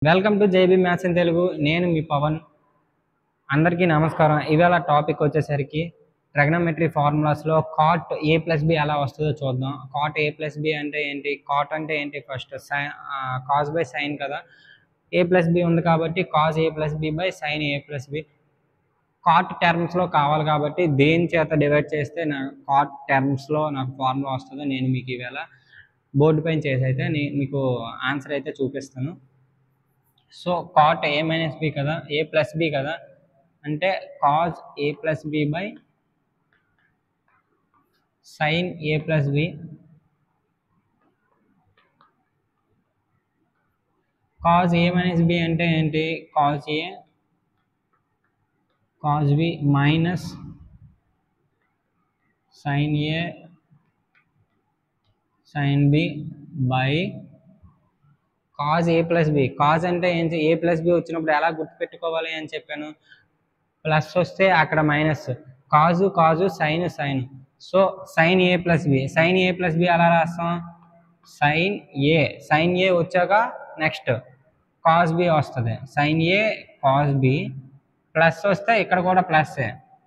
Welcome to JB maths in Telugu. నేను మీ పవన్. అందరికీ నమస్కారం. ఇవాళ టాపిక్ వచ్చేసరికి ట్రిగ్నోమెట్రీ ఫార్ములాస్లో కాట్ ఏ ప్లస్ బి ఎలా వస్తుందో చూద్దాం. కాట్ ఏ ప్లస్ బి అంటే ఏంటి, కాట్ అంటే ఏంటి, ఫస్ట్ కాస్ బై సైన్ కదా, ఏ ప్లస్ బి ఉంది కాబట్టి cos A plus B by sign A plus B. Cot టర్మ్స్లో కావాలి కాబట్టి దేని చేత డివైడ్ చేస్తే నాకు కాట్ టర్మ్స్లో నాకు ఫార్ములా వస్తుందో నేను మీకు ఇవాళ బోర్డు పైన చేసి అయితే మీకు ఆన్సర్ అయితే చూపిస్తాను. So cot A minus B కదా, ఏ ప్లస్ బి కదా, అంటే cos A plus B by sign A plus B. Cos A minus B అంటే ఏంటి, cos A cos B minus sign A sign B by cos A plus B. Cos అంటే ఏంటి, ఏ plus B వచ్చినప్పుడు ఎలా గుర్తుపెట్టుకోవాలి అని చెప్పాను, ప్లస్ వస్తే అక్కడ minus, cos cos sine sine. So sine A plus B, sign A plus B అలా రాస్తాం, సైన్ ఏ, సైన్ ఏ వచ్చాక నెక్స్ట్ కాజ్ బి వస్తుంది, sine A cos B, plus వస్తే ఇక్కడ కూడా plus,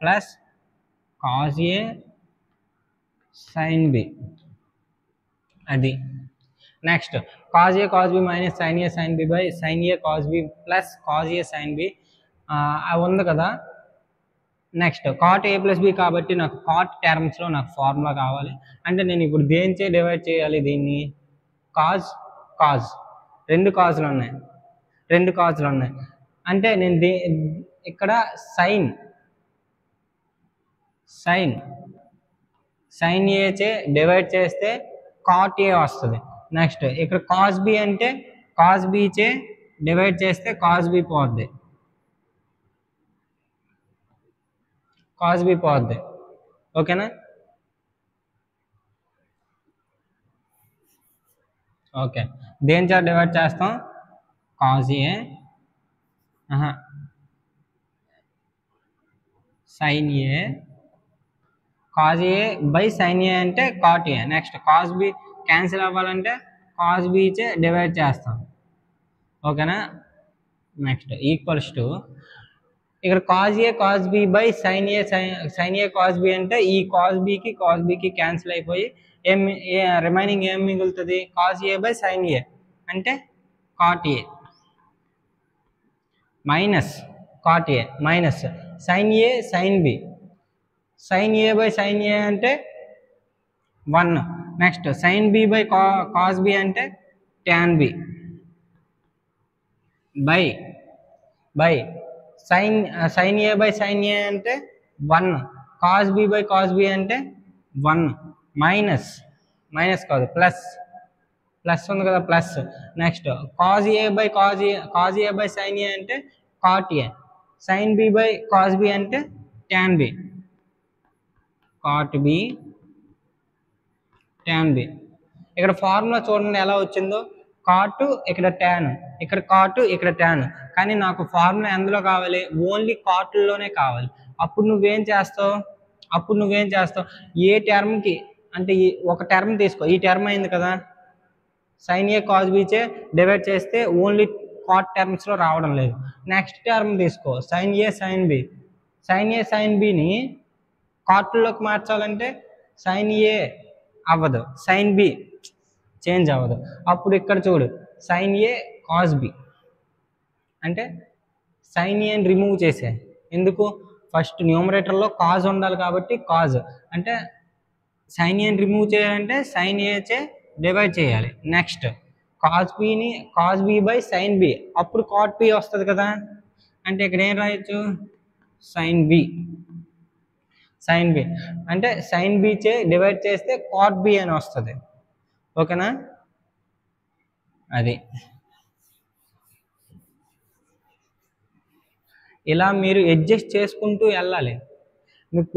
plus cos A sign B. అది next cos A cos B minus sign A sign B by sign A cos B plus cos A sign B. అది ఉంది కదా. Next cot A plus B కాబట్టి నాకు cot టర్మ్స్లో నాకు formula కావాలి. అంటే నేను ఇప్పుడు దేనిచే డివైడ్ చేయాలి దీన్ని, కాజ్ కాజ్, రెండు కాజులు ఉన్నాయి, అంటే నేను ఇక్కడ సైన్ ఏ చే డివైడ్ చేస్తే కాట్ ఏ వస్తుంది. నెక్స్ట్ ఇక్కడ కాజ్ బి అంటే కాజ్ బి చే డివైడ్ చేస్తే కాజ్ బి పోద్ది, ఓకేనా. ఓకే, దేని చేత డివైడ్ చేస్తాం, cos A sign A, cos A by sign A అంటే cot A. Next cos B cancel అవ్వాలంటే కాజ్ బి చే డివైడ్ చేస్తాం, ఓకేనా. నెక్స్ట్ ఈక్వల్స్ టు ఇక్కడ cos A cos B by sign A cos B అంటే ఈ cos బికి cancel అయిపోయి రిమైనింగ్ ఏం మిగులుతుంది, cos A by sign A అంటే cot A minus cot A minus sign A sign B, sign A by sign A అంటే 1. Next sin B by cos B అంటే tan B by sign A by sign A అంటే 1, cos B by cos B అంటే 1, minus కాదు plus ఉంది కదా, plus. Next cos A by sign A అంటే cot A, sign B by cos B అంటే tan B, cot B tan B. ఇక్కడ formula చూడండి ఎలా వచ్చిందో, కాట్ ఇక్కడ ట్యాన్, ఇక్కడ కాట్ ఇక్కడ ట్యాన్, కానీ నాకు ఫార్ములా ఎందులో కావాలి, ఓన్లీ కాట్లోనే కావాలి. అప్పుడు నువ్వేం చేస్తావు, ఏ టర్మ్కి అంటే ఒక టర్మ్ తీసుకో, ఈ టర్మ్ అయింది కదా, సైన్ ఏ కాజ్ బి చే డివైడ్ చేస్తే ఓన్లీ కాట్ టర్మ్స్లో రావడం లేదు. నెక్స్ట్ టర్మ్ తీసుకో, సైన్ ఏ సైన్ బిని కాట్లోకి మార్చాలంటే సైన్ ఏ అవ్వదు, సైన్ బి చేంజ్ అవ్వదు. అప్పుడు ఇక్కడ చూడు, సైన్ ఏ కాజ్ బి అంటే సైన్ ఏని రిమూవ్ చేసే, ఎందుకు, ఫస్ట్ న్యూమరేటర్లో కాజ్ ఉండాలి కాబట్టి కాజ్ అంటే సైన్ ఏని రిమూవ్ చేయాలంటే సైన్ ఏ చే డివైడ్ చేయాలి. Next cos B by sign B, అప్పుడు కాట్ బి వస్తుంది కదా, అంటే ఇక్కడ ఏం రాయొచ్చు, సైన్ బి అంటే సైన్ బి చే డివైడ్ చేస్తే కాట్ బి అని వస్తుంది, ఓకేనా. అది ఇలా మీరు అడ్జస్ట్ చేసుకుంటూ వెళ్ళాలి. మీకు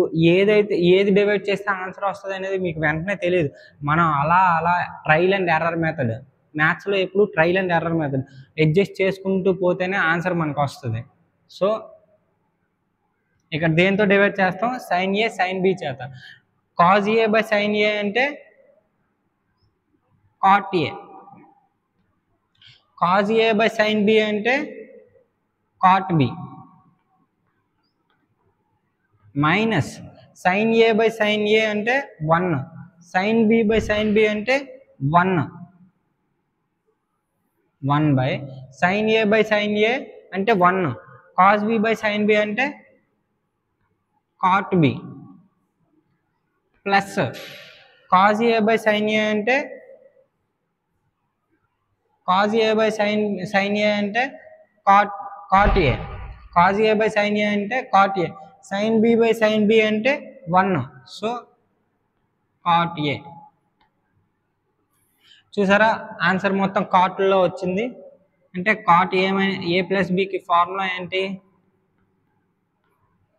ఏది డివైడ్ చేస్తే ఆన్సర్ వస్తుంది అనేది మీకు వెంటనే తెలియదు. మనం అలా ట్రయల్ అండ్ ఎర్రర్ మెథడ్, మ్యాథ్స్లో ఎప్పుడు trial and error method, adjust చేసుకుంటూ పోతేనే ఆన్సర్ మనకు వస్తుంది. సో ఇక్కడ దేంతో డివైడ్ చేస్తాం, సైన్ ఏ సైన్ బి చేత. Cos A by sign A అంటే cot A, cos A by sign B అంటే cot B minus sign A by sign A అంటే 1, sin B by sign B అంటే 1 by sign A by sign A అంటే 1, cos B by sign B అంటే cot B plus cos A by sign A అంటే cos A by sign A అంటే cot A, cos A by sign A అంటే cot A, sign B by sign B అంటే 1, so cot ఏ. చూసారా answer మొత్తం కాట్లో వచ్చింది. అంటే కాట్ ఏ ప్లస్ బికి ఫార్ములా ఏంటి?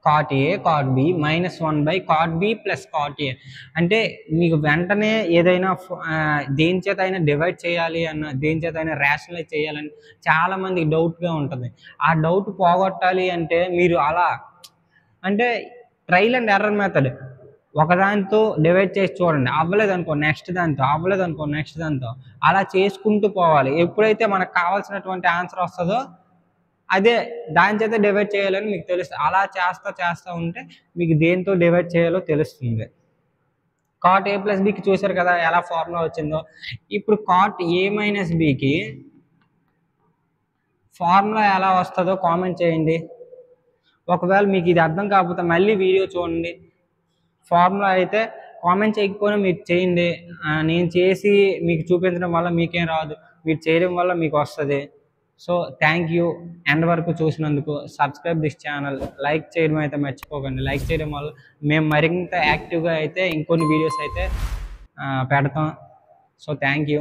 Cot A cot B minus 1 by cot B plus cot A. అంటే మీకు వెంటనే ఏదైనా దేని చేత అయినా డివైడ్ చేయాలి అన్న, దేని చేత అయినా రేషనలైజ్ చేయాలని చాలామందికి డౌట్గా ఉంటుంది. ఆ డౌట్ పోగొట్టాలి అంటే మీరు అలా అంటే ట్రైల్ అండ్ ఎర్రర్ మెథడ్ ఒకదానితో డివైడ్ చేసి చూడండి, అవ్వలేదు అనుకో నెక్స్ట్ దాంతో, అవ్వలేదు అనుకో నెక్స్ట్ దాంతో, అలా చేసుకుంటూ పోవాలి. ఎప్పుడైతే మనకు కావాల్సినటువంటి ఆన్సర్ వస్తుందో అదే దాని చేత డివైడ్ చేయాలని మీకు తెలుస్తుంది. అలా చేస్తా ఉంటే మీకు దేంతో డివైడ్ చేయాలో తెలుస్తుంది. కాట్ ఏ ప్లస్ బికి చూసారు కదా ఎలా ఫార్ములా వచ్చిందో. ఇప్పుడు కాట్ ఏ మైనస్ బికి ఫార్ములా ఎలా వస్తుందో కామెంట్ చేయండి. ఒకవేళ మీకు ఇది అర్థం కాకపోతే మళ్ళీ వీడియో చూడండి. ఫార్ములా అయితే కామెంట్ చేయకపోయినా మీరు చేయండి. నేను చేసి మీకు చూపించడం వల్ల మీకేం రాదు, మీరు చేయడం వల్ల మీకు వస్తుంది. సో థ్యాంక్ యూ ఎండ్ వరకు చూసినందుకు. సబ్స్క్రైబ్ దిస్ ఛానల్, లైక్ చేయడం అయితే మర్చిపోకండి. లైక్ చేయడం వల్ల మేము మరింత యాక్టివ్గా అయితే ఇంకొన్ని వీడియోస్ అయితే పెడతాం. So thank you.